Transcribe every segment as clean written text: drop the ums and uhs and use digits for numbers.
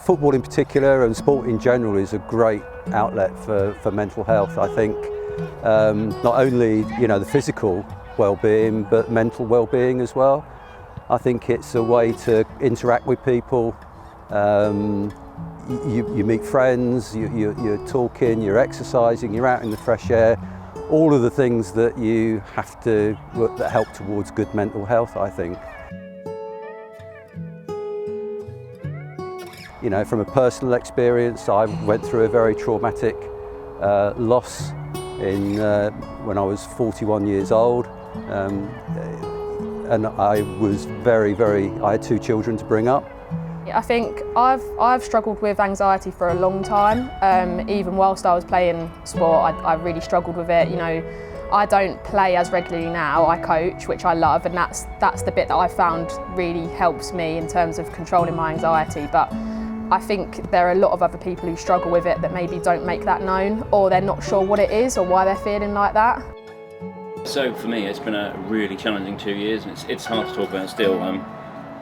football in particular and sport in general is a great outlet for mental health. I think not only the physical well-being but mental well-being as well. I think it's a way to interact with people. You meet friends, you're talking, you're exercising, you're out in the fresh air. All of the things that you have to that help towards good mental health, I think. From a personal experience, I went through a very traumatic loss when I was 41 years old, and I was I had 2 children to bring up. I think I've struggled with anxiety for a long time. Even whilst I was playing sport, I really struggled with it. I don't play as regularly now. I coach, which I love, and that's the bit that I found really helps me in terms of controlling my anxiety. But I think there are a lot of other people who struggle with it that maybe don't make that known, or they're not sure what it is or why they're feeling like that. So for me, it's been a really challenging 2 years, and it's hard to talk about still.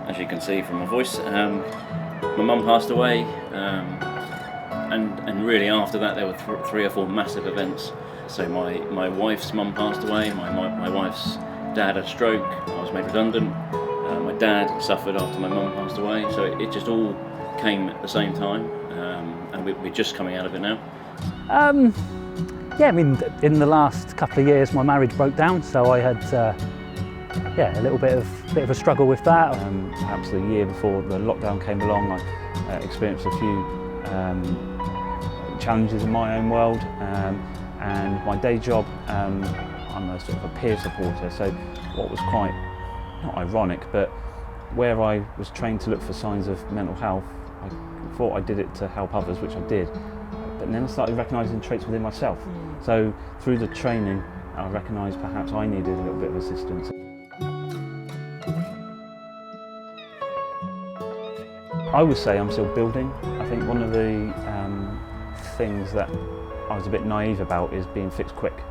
As you can see from my voice, my mum passed away, and really after that there were 3 or 4 massive events. So my wife's mum passed away, my wife's dad had a stroke, I was made redundant, my dad suffered after my mum passed away, so it just all came at the same time, and we're just coming out of it now. Yeah, I mean, in the last couple of years my marriage broke down, so I had a little bit of a struggle with that. Perhaps the year before the lockdown came along, I experienced a few challenges in my own world, and my day job, I'm a sort of a peer supporter, so what was quite, not ironic, but where I was trained to look for signs of mental health, I thought I did it to help others, which I did, but then I started recognising traits within myself. So through the training, I recognised perhaps I needed a little bit of assistance. I would say I'm still building. I think one of the things that I was a bit naive about is being fixed quick.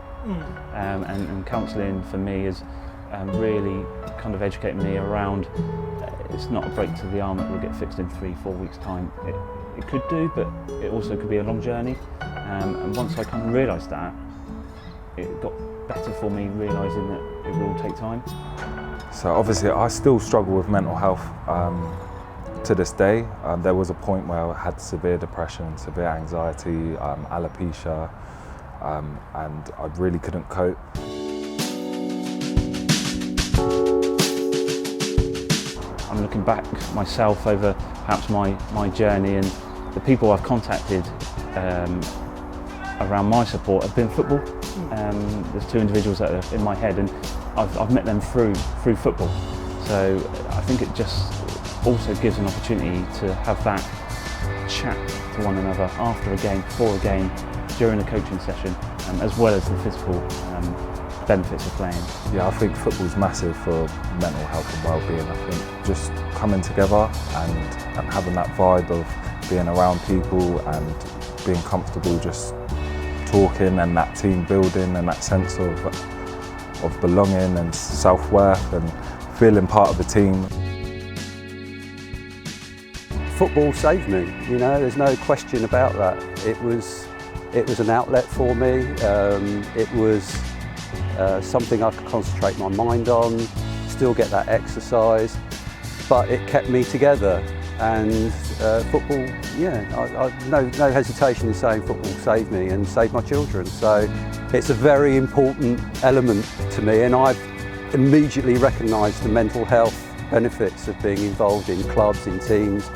And counselling for me is really kind of educating me around it's not a break to the arm that will get fixed in 3-4 weeks' time. It could do, but it also could be a long journey. And once I kind of realised that, it got better for me realising that it will take time. So obviously I still struggle with mental health to this day. There was a point where I had severe depression, severe anxiety, alopecia, and I really couldn't cope. I'm looking back myself over perhaps my journey, and the people I've contacted around my support have been football. There's 2 individuals that are in my head, and I've met them through football. So I think it just also gives an opportunity to have that chat to one another after a game, before a game, during a coaching session, as well as the physical benefits of playing. Yeah, I think football's massive for mental health and well-being. I think just coming together and having that vibe of being around people and being comfortable just talking, and that team building and that sense of belonging and self-worth and feeling part of the team. Football saved me, there's no question about that. It was an outlet for me. It was something I could concentrate my mind on, still get that exercise, but it kept me together. And football, no hesitation in saying football saved me and saved my children. So it's a very important element to me, and I've immediately recognised the mental health benefits of being involved in clubs, in teams,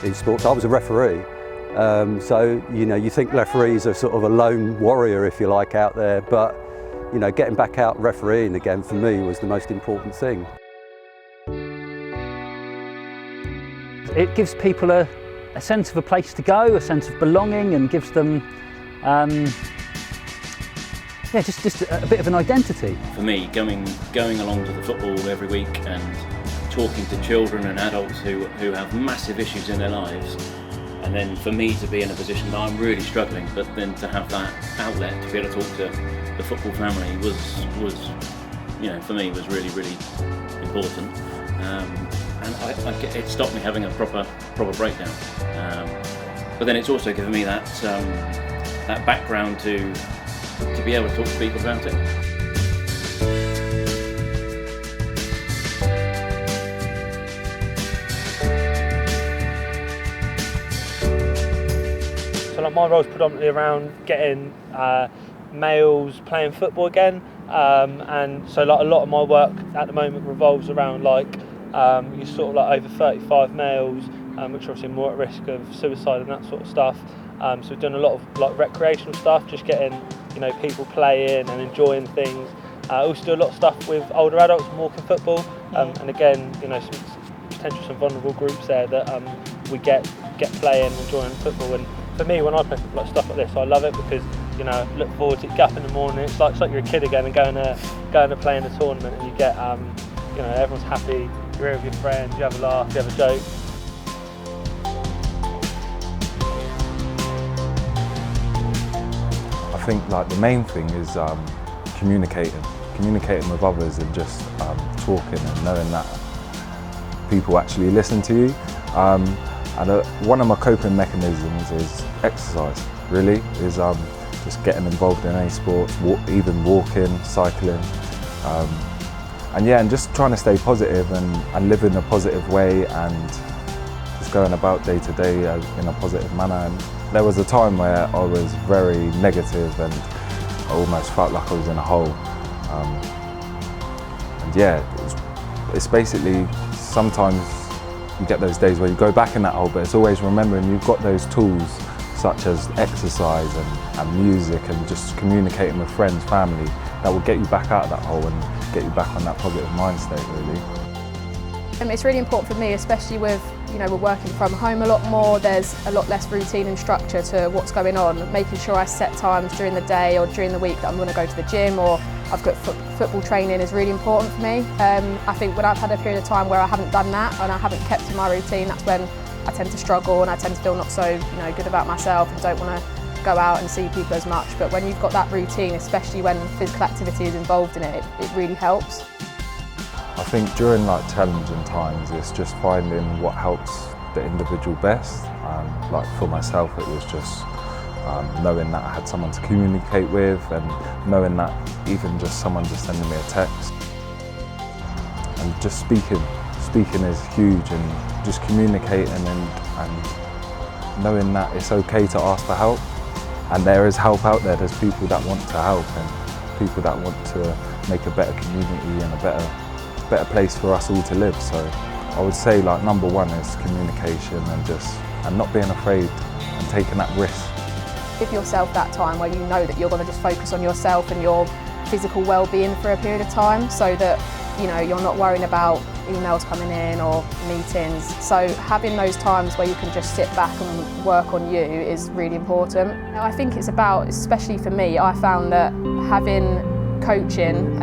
in sports. I was a referee, so you think referees are sort of a lone warrior, if you like, out there, but getting back out refereeing again for me was the most important thing. It gives people a sense of a place to go, a sense of belonging, and gives them just a bit of an identity. For me, going along to the football every week and talking to children and adults who have massive issues in their lives, and then for me to be in a position that I'm really struggling, but then to have that outlet to be able to talk to the football family was for me was really, really important. and it stopped me having a proper breakdown. But then it's also given me that background to be able to talk to people about it. So like my role's predominantly around getting males playing football again, and so like a lot of my work at the moment revolves around like you sort of like over 35 males, which are obviously more at risk of suicide and that sort of stuff. So we're doing a lot of like recreational stuff, just getting people playing and enjoying things. Also do a lot of stuff with older adults walking football, and again some vulnerable groups there that we get playing, enjoying football. And for me, when I play like stuff like this, I love it because look forward to get up in the morning. It's like you're a kid again and going to play in a tournament, and you get everyone's happy. You're here with your friends, you have a laugh, you have a joke. I think like the main thing is communicating with others, and just talking and knowing that people actually listen to you. And one of my coping mechanisms is exercise. Really, is just getting involved in any sports, even walking, cycling, and just trying to stay positive and live in a positive way, and just going about day to day in a positive manner. And there was a time where I was very negative and I almost felt like I was in a hole. It's basically, sometimes you get those days where you go back in that hole, but it's always remembering you've got those tools such as exercise and music and just communicating with friends, family, that will get you back out of that hole and get you back on that positive mind state, really. It's really important for me, especially with, we're working from home a lot more, there's a lot less routine and structure to what's going on, making sure I set times during the day or during the week that I'm going to go to the gym, or I've got football training is really important for me. I think when I've had a period of time where I haven't done that and I haven't kept to my routine, that's when I tend to struggle and I tend to feel not so good about myself and don't want to go out and see people as much. But when you've got that routine, especially when physical activity is involved in it, it really helps. I think during like challenging times, it's just finding what helps the individual best. Like for myself, it was just knowing that I had someone to communicate with, and knowing that even just someone just sending me a text, and just speaking is huge, and just communicating and knowing that it's okay to ask for help, and there is help out there. There's people that want to help and people that want to make a better community and a better place for us all to live. So I would say like number one is communication, and not being afraid and taking that risk. Give yourself that time where you know that you're going to just focus on yourself and your physical well-being for a period of time, so that you're not worrying about emails coming in or meetings. So having those times where you can just sit back and work on you is really important. I think it's about, especially for me, I found that having coaching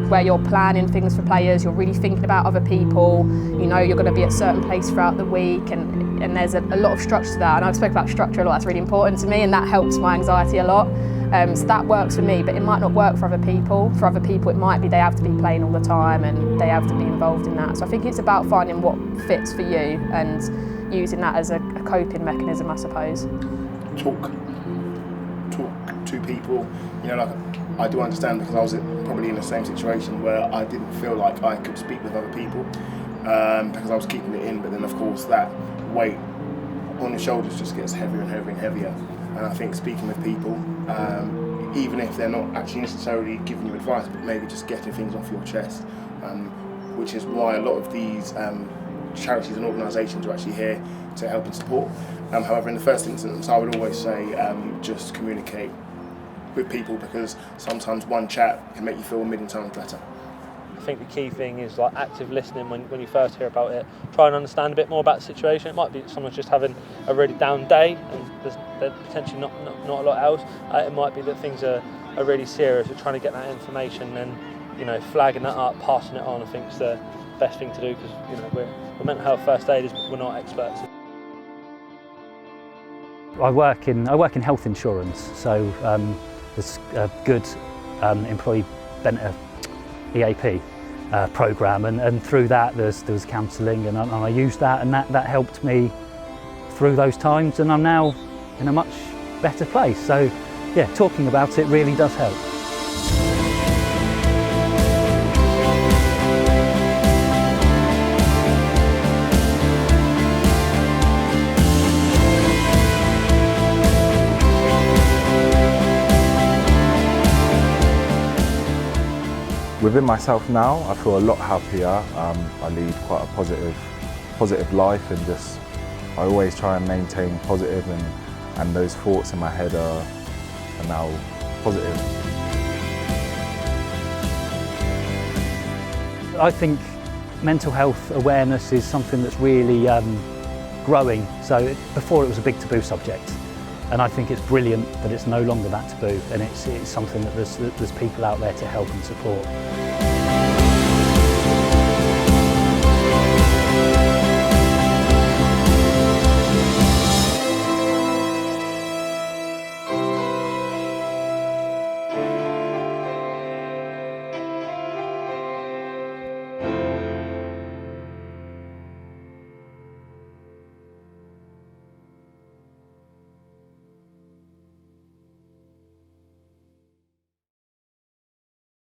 where you're planning things for players, you're really thinking about other people, you're going to be at a certain place throughout the week, and there's a lot of structure to that, and I've spoken about structure a lot. That's really important to me, and that helps my anxiety a lot. So that works for me, but it might not work for other people. For other people it might be they have to be playing all the time and they have to be involved in that. So I think it's about finding what fits for you and using that as a coping mechanism, I suppose. Talk to people, I do understand, because I was probably in the same situation where I didn't feel like I could speak with other people because I was keeping it in, but then of course that weight on your shoulders just gets heavier and heavier and heavier. And I think speaking with people, even if they're not actually necessarily giving you advice, but maybe just getting things off your chest, which is why a lot of these charities and organisations are actually here to help and support. However, in the first instance, I would always say just communicate with people, because sometimes one chat can make you feel a million times better. I think the key thing is like active listening when you first hear about it. Try and understand a bit more about the situation. It might be someone's just having a really down day and there's potentially not a lot else. It might be that things are really serious. We're trying to get that information and flagging that up, passing it on, I think is the best thing to do, because we're mental health first aiders, but we're not experts. I work in health insurance, so there's a good employee EAP, programme, and through that there was counselling, and I used that, and that helped me through those times, and I'm now in a much better place. So yeah, talking about it really does help. Within myself now, I feel a lot happier. I lead quite a positive life, and just I always try and maintain positive, and those thoughts in my head are now positive. I think mental health awareness is something that's really growing. So before it was a big taboo subject, and I think it's brilliant that it's no longer that taboo, and it's something that there's people out there to help and support.